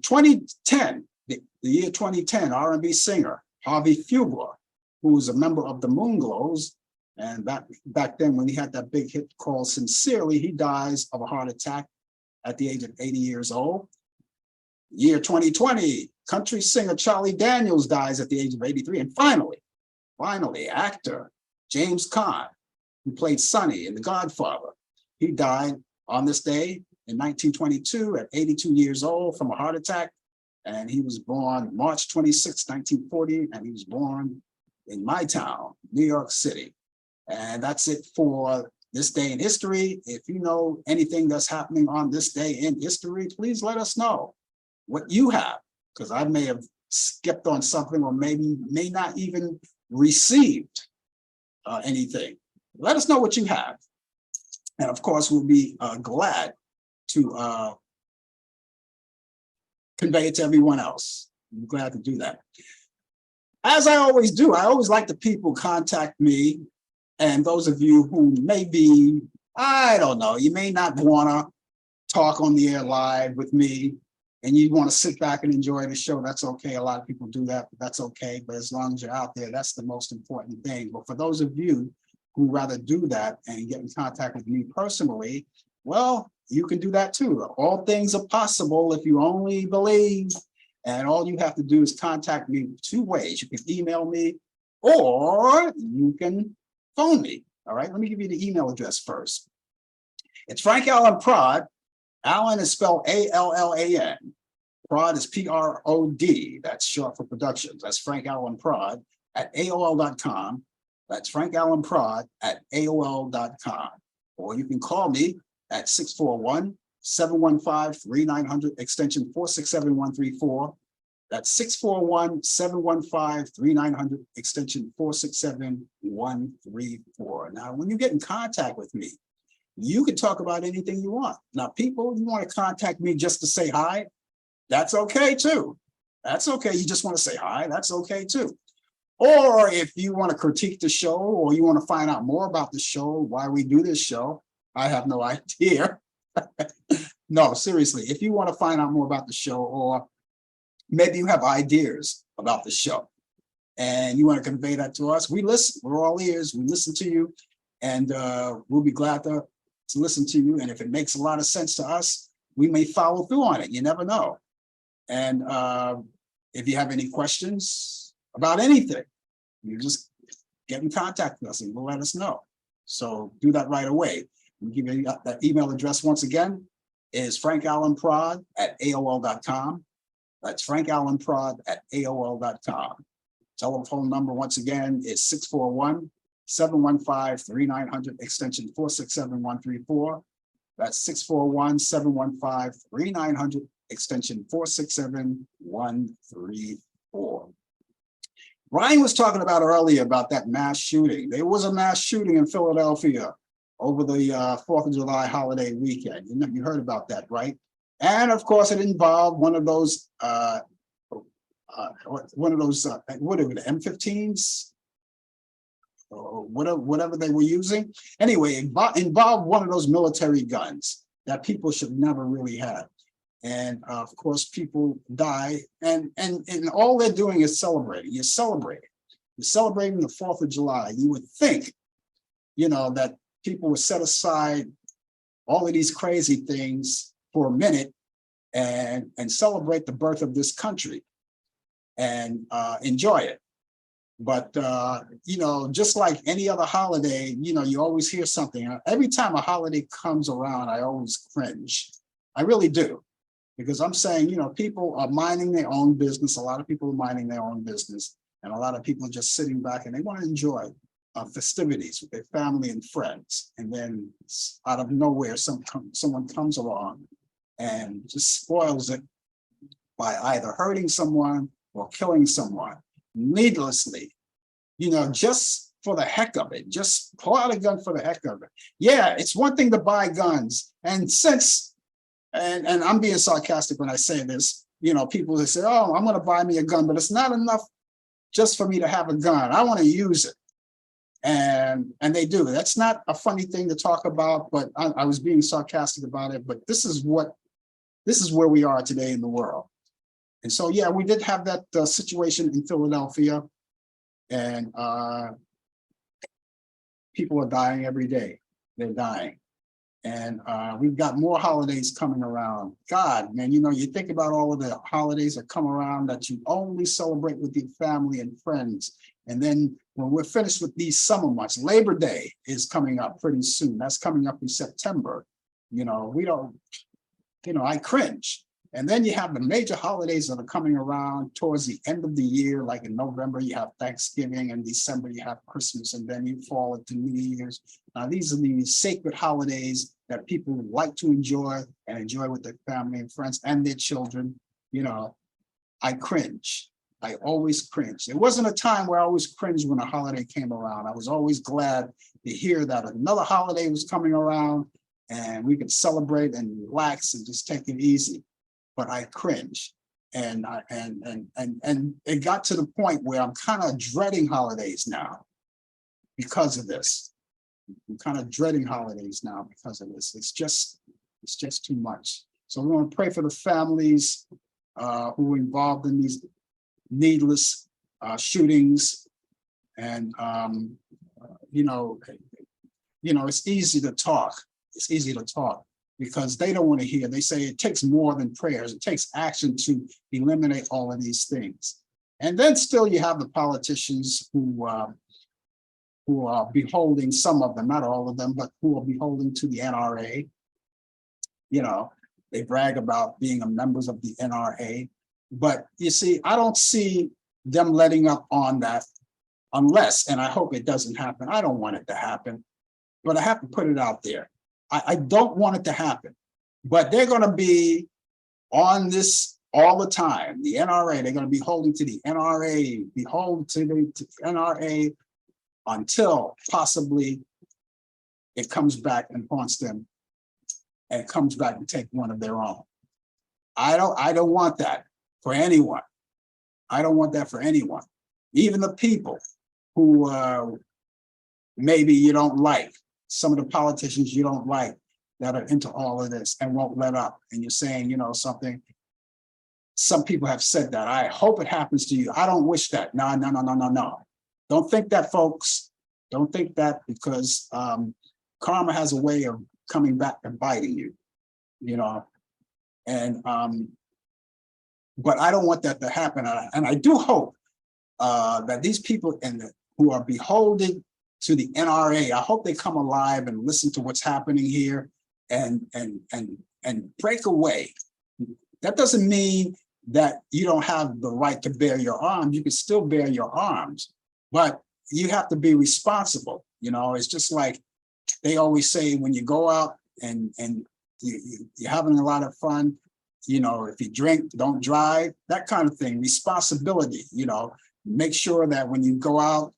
B: 2010, the year 2010, R&B singer Harvey Fugler, who was a member of the Moonglows, and back then when he had that big hit called Sincerely, he dies of a heart attack at the age of 80 years old. Year 2020, country singer Charlie Daniels dies at the age of 83. And finally, actor James Caan, who played Sonny in The Godfather, he died on this day in 1922 at 82 years old from a heart attack. And he was born March 26, 1940, and he was born in my town, New York City. And that's it for this day in history. If you know anything that's happening on this day in history, please let us know what you have, because I may have skipped on something or maybe may not even received anything. Let us know what you have. And of course, we'll be glad to convey it to everyone else. I'm glad to do that. As I always do, I always like the people contact me, and those of you who may be, I don't know, you may not want to talk on the air live with me, and you want to sit back and enjoy the show, that's okay. A lot of people do that, but that's okay. But as long as you're out there, that's the most important thing. But for those of you who rather do that and get in contact with me personally, well, you can do that too. All things are possible if you only believe. And all you have to do is contact me two ways. You can email me or you can phone me. All right, let me give you the email address first. It's Frank Allan Prod. Allan is spelled A-L-L-A-N. Prod is P-R-O-D. That's short for productions. That's Frank Allan Prod at AOL.com. That's Frank Allan Prod at AOL.com. Or you can call me at 641-715-3900, extension 467134. That's 641-715-3900, extension 467134. Now, when you get in contact with me, you can talk about anything you want. Now, people, you want to contact me just to say hi, that's okay too. That's okay. You just want to say hi, that's okay too. Or if you want to critique the show or you want to find out more about the show, why we do this show, I have no idea. No, seriously, if you want to find out more about the show, or maybe you have ideas about the show and you want to convey that to us, we listen. We're all ears. We listen to you, and we'll be glad to listen to you. And if it makes a lot of sense to us, we may follow through on it. You never know. And if you have any questions about anything, you just get in contact with us and we'll let us know. So do that right away. We'll give you that email address once again is frankallanprod at AOL.com. That's frankallanprod at AOL.com. Telephone number once again is 641-715-3900, extension 467134. That's 641-715-3900, extension 467134. Brian was talking about earlier about that mass shooting. There was a mass shooting in Philadelphia over the 4th of July holiday weekend. You heard about that, right? And of course, it involved one of those, what are the M15s? Or whatever they were using. Anyway, it involved one of those military guns that people should never really have. And of course, people die, and all they're doing is celebrating. You're celebrating the 4th of July. You would think, you know, that people would set aside all of these crazy things for a minute and celebrate the birth of this country and enjoy it. But, you know, just like any other holiday, you know, you always hear something. Every time a holiday comes around, I always cringe. I really do. Because I'm saying, you know, people are minding their own business. A lot of people are minding their own business. And a lot of people are just sitting back and they want to enjoy festivities with their family and friends. And then out of nowhere, someone comes along and just spoils it by either hurting someone or killing someone needlessly, just for the heck of it. Just pull out a gun for the heck of it. Yeah, it's one thing to buy guns. And and I'm being sarcastic when I say this, people that say, oh, I'm going to buy me a gun, but it's not enough just for me to have a gun. I want to use it. And they do. That's not a funny thing to talk about, but I was being sarcastic about it. But this is where we are today in the world. And so, yeah, we did have that situation in Philadelphia, and people are dying every day. They're dying. And we've got more holidays coming around. God, man, you think about all of the holidays that come around that you only celebrate with your family and friends. And then when we're finished with these summer months, Labor Day is coming up pretty soon. That's coming up in September. I cringe. And then you have the major holidays that are coming around towards the end of the year, like in November, you have Thanksgiving, and December, you have Christmas, and then you fall into New Year's. Now, these are the sacred holidays that people like to enjoy and enjoy with their family and friends and their children. I cringe. I always cringe. There wasn't a time where I always cringed when a holiday came around. I was always glad to hear that another holiday was coming around and we could celebrate and relax and just take it easy. But I cringe, and it got to the point where I'm kind of dreading holidays now because of this. I'm kind of dreading holidays now because of this. It's just too much. So we want to pray for the families who are involved in these needless shootings, and it's easy to talk. It's easy to talk, because they don't want to hear. They say it takes more than prayers. It takes action to eliminate all of these things. And then still you have the politicians who are beholding, some of them, not all of them, but who are beholding to the NRA. They brag about being members of the NRA. But you see, I don't see them letting up on that unless, and I hope it doesn't happen. I don't want it to happen, but I have to put it out there. I don't want it to happen, but they're going to be on this all the time. The NRA, they're going to be holding to the NRA, behold to the NRA until possibly it comes back and haunts them and comes back to take one of their own. I don't want that for anyone. I don't want that for anyone. Even the people who maybe you don't like. Some of the politicians you don't like that are into all of this and won't let up. And you're saying, something. Some people have said that. I hope it happens to you. I don't wish that. No. Don't think that, folks. Don't think that, because karma has a way of coming back and biting you, And but I don't want that to happen. And I do hope that these people who are beholden to the NRA, I hope they come alive and listen to what's happening here and break away. That doesn't mean that you don't have the right to bear your arms. You can still bear your arms, but you have to be responsible. It's just like they always say, when you go out and you're having a lot of fun, if you drink, don't drive, that kind of thing. Responsibility, make sure that when you go out,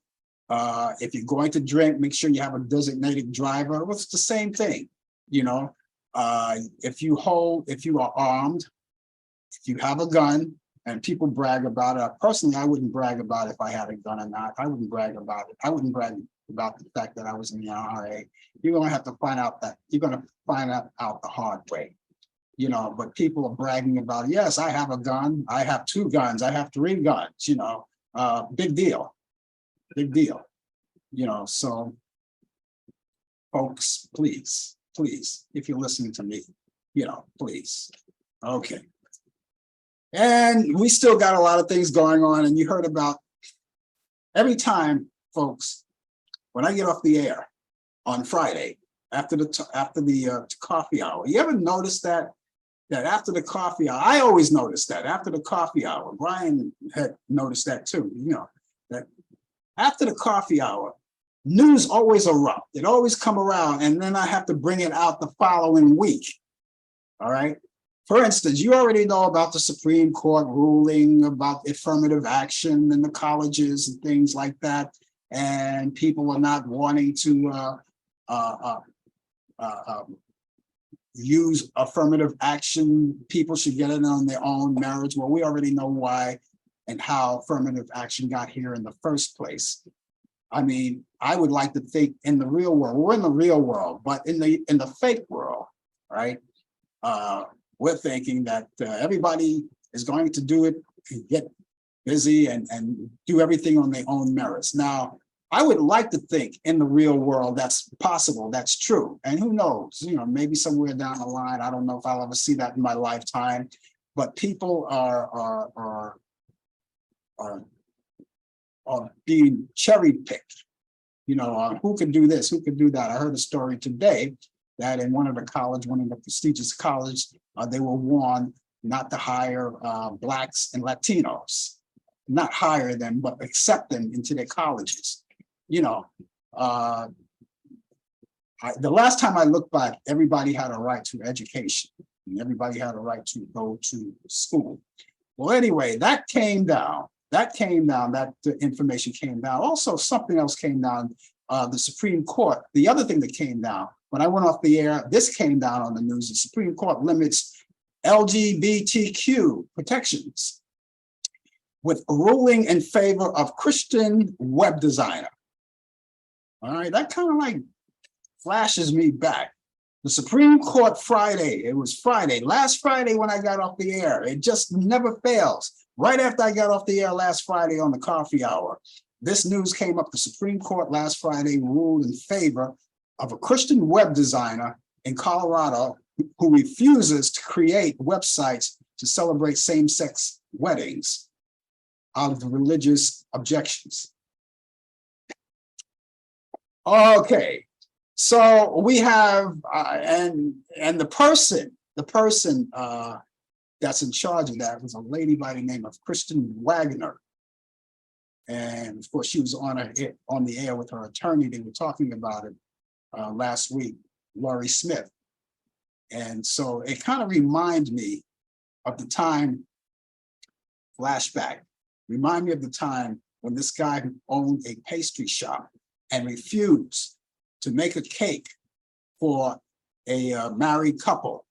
B: if you're going to drink, make sure you have a designated driver. Well, it's the same thing, if you are armed, if you have a gun, and people brag about it. Personally, I wouldn't brag about if I had a gun or not. I wouldn't brag about it. I wouldn't brag about the fact that I was in the NRA. You're going to have to find out that you're going to find out the hard way, but people are bragging about, yes, I have a gun. I have 2 guns. I have 3 guns, big deal. Big deal, so folks, please, if you're listening to me, please. Okay. And we still got a lot of things going on, and you heard about every time, folks, when I get off the air on Friday after the coffee hour, you ever notice that after the coffee hour, I always notice that after the coffee hour, Brian had noticed that too, that after the coffee hour, news always erupt. It always come around, and then I have to bring it out the following week. All right. For instance, you already know about the Supreme Court ruling about affirmative action in the colleges and things like that. And people are not wanting to use affirmative action. People should get it on their own merits. Well, we already know why and how affirmative action got here in the first place. I mean, I would like to think in the real world, we're in the real world, but in the fake world, right? We're thinking that everybody is going to do it, get busy and do everything on their own merits. Now, I would like to think in the real world that's possible, that's true. And who knows, you know, maybe somewhere down the line, I don't know if I'll ever see that in my lifetime, but people are being cherry picked. You know, who could do this, who could do that? I heard a story today that in one of the prestigious colleges, they were warned not to hire Blacks and Latinos, not hire them, but accept them into their colleges. You know, the last time I looked back, everybody had a right to education and everybody had a right to go to school. Well, anyway, that came down. That information came down. Also, something else came down. The Supreme Court, the other thing that came down, when I went off the air, this came down on the news. The Supreme Court limits LGBTQ protections with a ruling in favor of Christian web designer. All right, that kind of like flashes me back. The Supreme Court Friday, it was Friday, last Friday when I got off the air, it just never fails. Right after I got off the air last Friday on the coffee hour, this news came up. The Supreme Court last Friday ruled in favor of a Christian web designer in Colorado who refuses to create websites to celebrate same-sex weddings out of religious objections. Okay, so we have, and the person that's in charge of that was a lady by the name of Kristen Wagner. And of course, she was on the air with her attorney. They were talking about it last week, Laurie Smith. And so it kind of reminds me of the time, flashback, remind me of the time when this guy who owned a pastry shop and refused to make a cake for a married couple,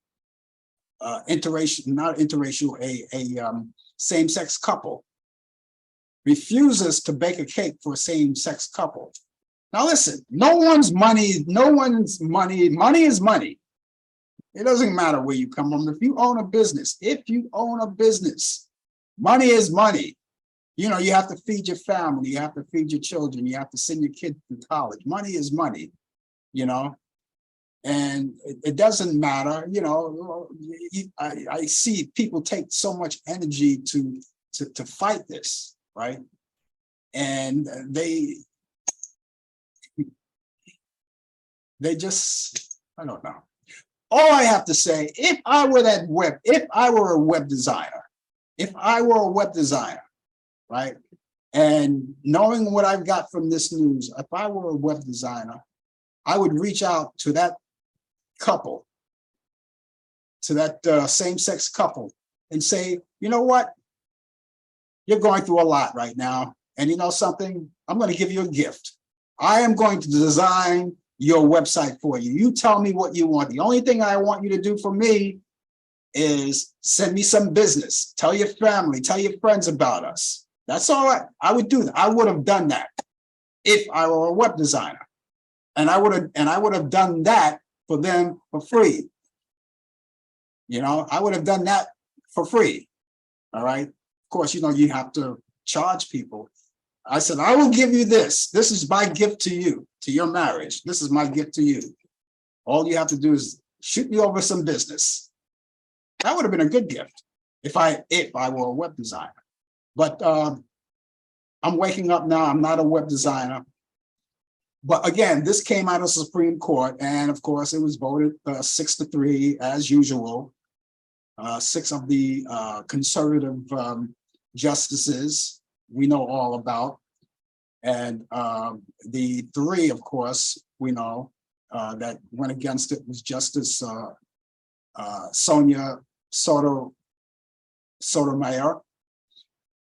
B: same-sex couple, refuses to bake a cake for a same-sex couple. Now listen, money is money. It doesn't matter where you come from. If you own a business, money is money. You know, you have to feed your family, you have to feed your children, you have to send your kids to college. Money is money, you know, and it doesn't matter, you know. I see people take so much energy to fight this, right? And they just, I don't know. All I have to say, if I were a web designer, right? And knowing what I've got from this news, if I were a web designer, I would reach out to that couple, to that same-sex couple and say, you know what? You're going through a lot right now. And you know something? I'm going to give you a gift. I am going to design your website for you. You tell me what you want. The only thing I want you to do for me is send me some business. Tell your family, tell your friends about us. That's all I would do. I would have done that if I were a web designer. And I would have done that for them for free. You know, I would have done that for free. All right. Of course, you know, you have to charge people. I said, I will give you this. This is my gift to you, to your marriage. This is my gift to you. All you have to do is shoot me over some business. That would have been a good gift if I were a web designer. But I'm waking up now. I'm not a web designer. But again, this came out of the Supreme Court. And of course, it was voted 6-3 as usual. 6 of the conservative justices we know all about. And the 3, of course, we know that went against it was Justice Sonia Sotomayor,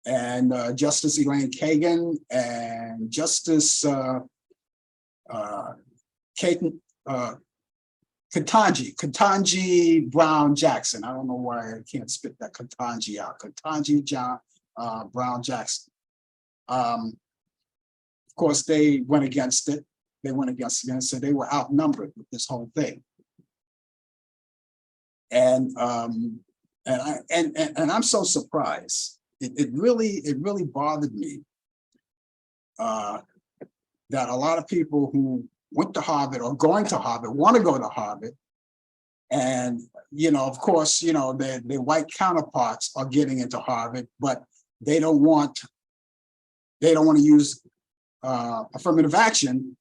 B: and Justice Elaine Kagan, and Justice Ketanji Brown Jackson. I don't know why I can't spit that Ketanji out. Brown Jackson. Of course, they went against it. They went against it, so they were outnumbered with this whole thing. And I'm so surprised. It really bothered me that a lot of people who went to Harvard or going to Harvard want to go to Harvard, and of course, their white counterparts are getting into Harvard, but they don't want to use affirmative action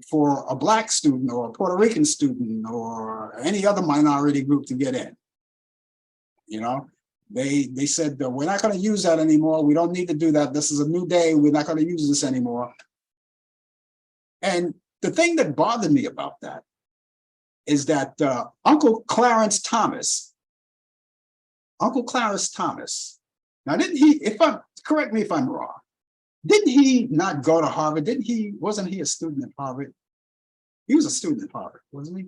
B: for a Black student or a Puerto Rican student or any other minority group to get in. They said that we're not going to use that anymore. We don't need to do that. This is a new day. We're not going to use this anymore. And the thing that bothered me about that is that Uncle Clarence Thomas, now didn't he, correct me if I'm wrong, didn't he not go to Harvard? Wasn't he a student at Harvard? He was a student at Harvard, wasn't he?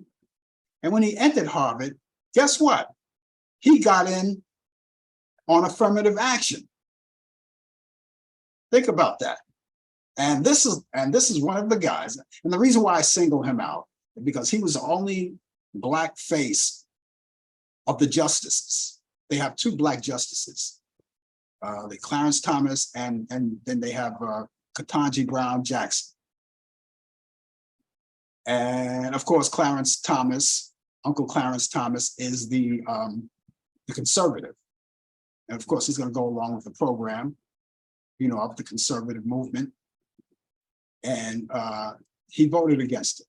B: And when he entered Harvard, guess what? He got in on affirmative action. Think about that. And this is one of the guys. And the reason why I single him out is because he was the only Black face of the justices. They have two Black justices, the Clarence Thomas, and then they have Ketanji Brown Jackson. And of course, Uncle Clarence Thomas is the conservative. And of course, he's going to go along with the program, of the conservative movement. And he voted against it.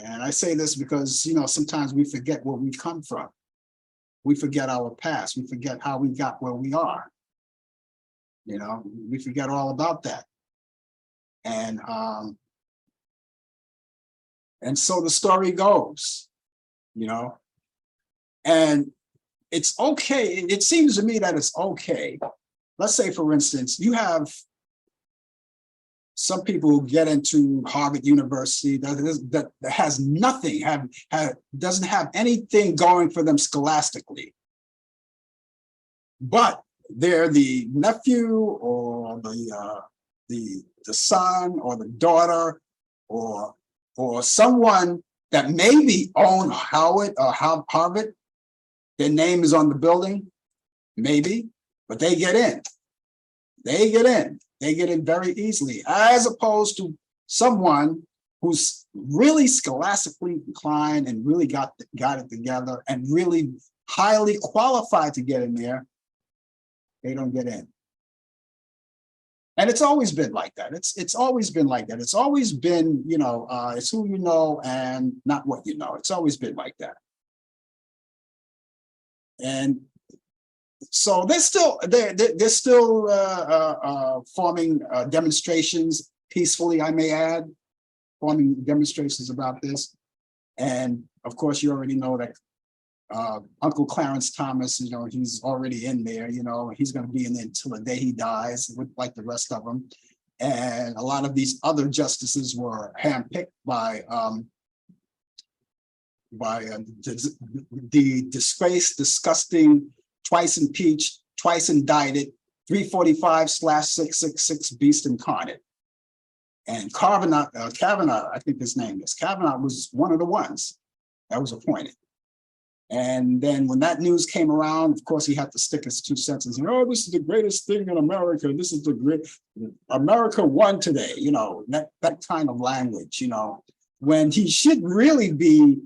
B: And I say this because, sometimes we forget where we come from. We forget our past. We forget how we got where we are. We forget all about that. And so the story goes, and it's okay. It seems to me that it's okay. Let's say, for instance, you have some people who get into Harvard University that has nothing, doesn't have anything going for them scholastically. But they're the nephew or the son or the daughter or someone that maybe owned Harvard. Their name is on the building, maybe, but they get in. They get in very easily, as opposed to someone who's really scholastically inclined and really got it together and really highly qualified to get in there. They don't get in. And it's always been like that. It's always been like that. It's always been, it's who you know and not what you know. It's always been like that. And so they're still forming demonstrations peacefully, I may add, forming demonstrations about this. And of course, you already know that Uncle Clarence Thomas, he's already in there. He's going to be in there until the day he dies, like the rest of them. And a lot of these other justices were handpicked by the disgraced, disgusting, twice impeached, twice indicted, 345/666 beast incarnate. And Kavanaugh, I think his name is, Kavanaugh was one of the ones that was appointed. And then when that news came around, of course, he had to stick his 2 cents and say, oh, this is the greatest thing in America. This is the great, America won today, that kind of language, when he should really be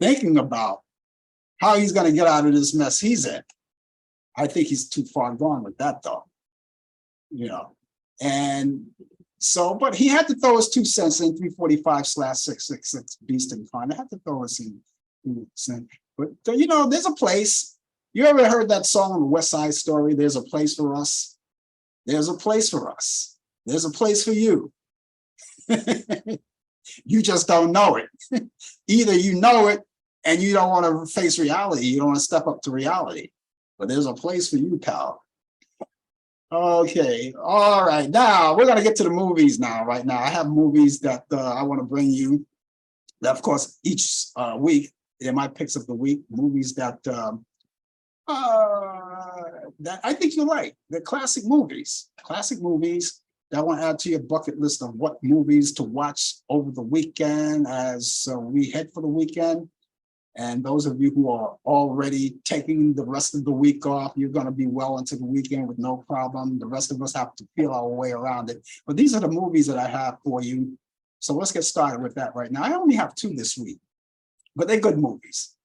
B: thinking about how he's going to get out of this mess he's in. I think he's too far gone with that, though. And so, but he had to throw his 2 cents in, 345/666 beast incarnate. Had to throw us in. But there's a place. You ever heard that song on the West Side Story? There's a place for us. There's a place for us. There's a place for you. You just don't know it. Either you know it and you don't want to face reality. You don't want to step up to reality. But there's a place for you, pal. Okay, all right. Now we're gonna get to the movies now. Right now, I have movies that I want to bring you. That, of course, each week, they're my picks of the week. Movies that that I think you like. They're classic movies. Classic movies that I want to add to your bucket list of what movies to watch over the weekend as we head for the weekend. And those of you who are already taking the rest of the week off, you're going to be well into the weekend with no problem. The rest of us have to feel our way around it. But these are the movies that I have for you. So let's get started with that right now. I only have 2 this week, but they're good movies.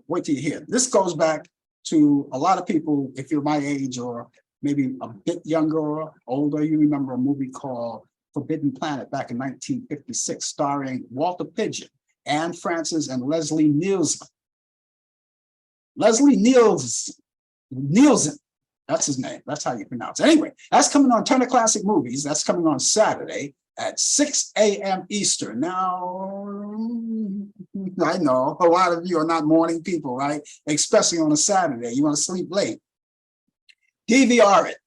B: Wait till you hear. This goes back to a lot of people, if you're my age or maybe a bit younger or older, you remember a movie called Forbidden Planet back in 1956, starring Walter Pidgeon, Anne Francis, and Leslie Nielsen. Nielsen, that's his name. That's how you pronounce it. Anyway, that's coming on Turner Classic Movies. That's coming on Saturday at 6 a.m. Eastern. Now, I know a lot of you are not morning people, right? Especially on a Saturday. You want to sleep late. DVR it.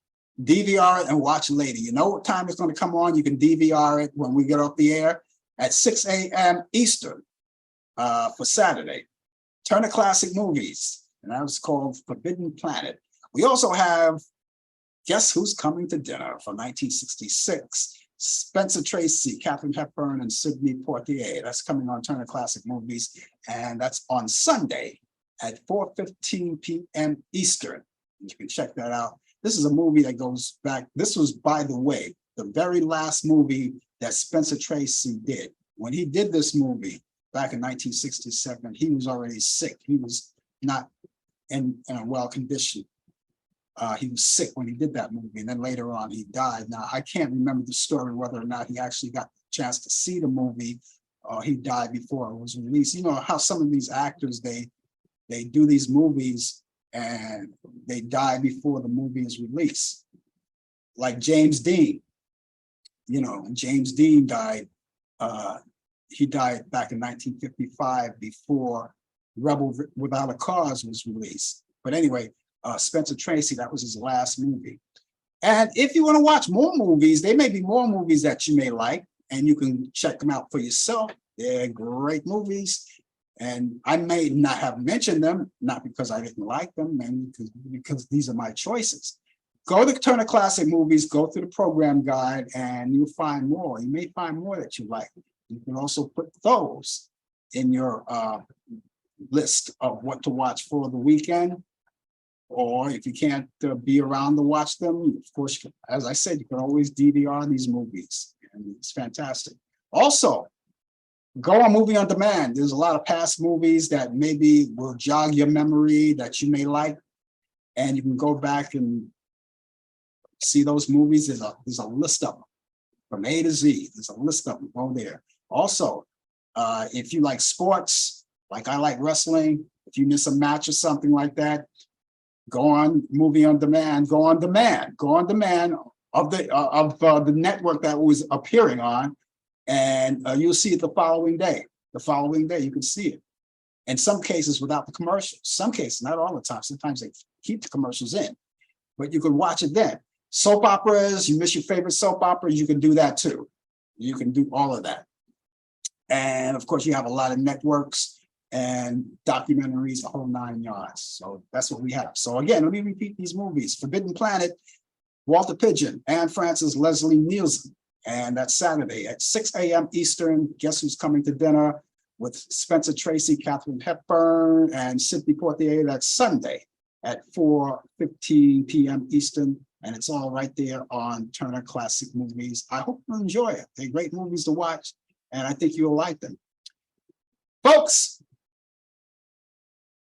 B: DVR it and watch later. You know what time it's going to come on? You can DVR it when we get off the air at 6 a.m. Eastern for Saturday. Turner Classic Movies. And that was called Forbidden Planet. We also have Guess Who's Coming to Dinner from 1966. Spencer Tracy, Katharine Hepburn, and Sidney Poitier. That's coming on Turner Classic Movies. And that's on Sunday at 4:15 p.m. Eastern. You can check that out. This is a movie that goes back. This was, by the way, the very last movie that Spencer Tracy did. When he did this movie back in 1967, he was already sick. He was not in a well condition. He was sick when he did that movie, and then later on he died. Now, I can't remember the story, whether or not he actually got the chance to see the movie, or he died before it was released. You know how some of these actors, they do these movies and they die before the movie is released. Like James Dean, you know, James Dean died. He died back in 1955 before Rebel Without a Cause was released. But anyway, Spencer Tracy, that was his last movie. And if you want to watch more movies, there may be more movies that you may like, and you can check them out for yourself. They're great movies. And I may not have mentioned them, not because I didn't like them, and because these are my choices. Go to Turner Classic Movies, go through the program guide, and you'll find more. You may find more that you like. You can also put those in your list of what to watch for the weekend. Or if you can't be around to watch them, of course, as I said, you can always DVR these movies, and it's fantastic. Also, go on Movie on Demand. There's a lot of past movies that maybe will jog your memory that you may like, and you can go back and see those movies. There's a list of them from A to Z. There's a list of them. Go there. Also, if you like sports, like I like wrestling, if you miss a match or something like that, go on Movie on Demand. Go on demand of the network that was appearing on, and you'll see it the following day. The following day, you can see it. In some cases, without the commercials. Some cases, not all the time. Sometimes they keep the commercials in, but you can watch it then. Soap operas, you miss your favorite soap opera, you can do that too. You can do all of that. And of course, you have a lot of networks and documentaries, the whole 9 yards. So that's what we have. So again, let me repeat these movies. Forbidden Planet, Walter Pidgeon, Anne Francis, Leslie Nielsen. And that's Saturday at 6 a.m. Eastern. Guess Who's Coming to Dinner with Spencer Tracy, Katharine Hepburn, and Sidney Poitier. That's Sunday at 4:15 p.m. Eastern. And it's all right there on Turner Classic Movies. I hope you enjoy it. They're great movies to watch, and I think you'll like them. Folks,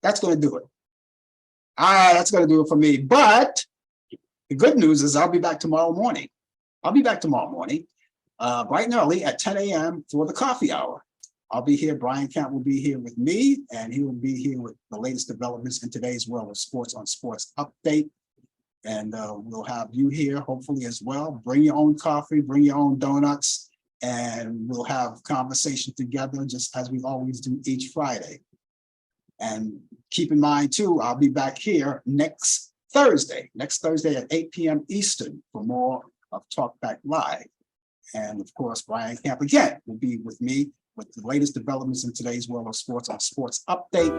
B: that's going to do it. All right, that's going to do it for me. But the good news is I'll be back tomorrow morning. Bright and early at 10 a.m. for the coffee hour. I'll be here. Brian Camp will be here with me, and he will be here with the latest developments in today's world of sports on Sports Update. And we'll have you here, hopefully, as well. Bring your own coffee, bring your own donuts, and we'll have conversation together, just as we always do each Friday. And keep in mind too, I'll be back here next Thursday at 8 p.m. Eastern for more of Talk Back Live. And of course, Brian Camp again will be with me with the latest developments in today's world of sports on Sports Update.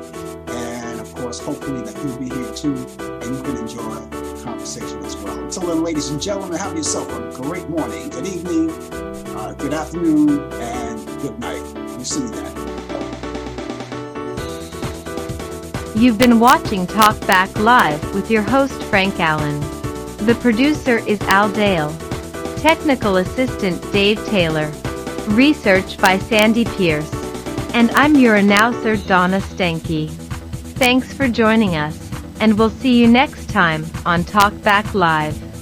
B: And of course, hopefully that you'll be here too and you can enjoy the conversation as well. Until then, ladies and gentlemen, have yourself a great morning, good evening, good afternoon, and good night. We'll see you then.
A: You've been watching Talk Back Live with your host Frank Allen. The producer is Al Dale. Technical assistant Dave Taylor. Research by Sandy Pierce. And I'm your announcer Donna Stenke. Thanks for joining us, and we'll see you next time on Talk Back Live.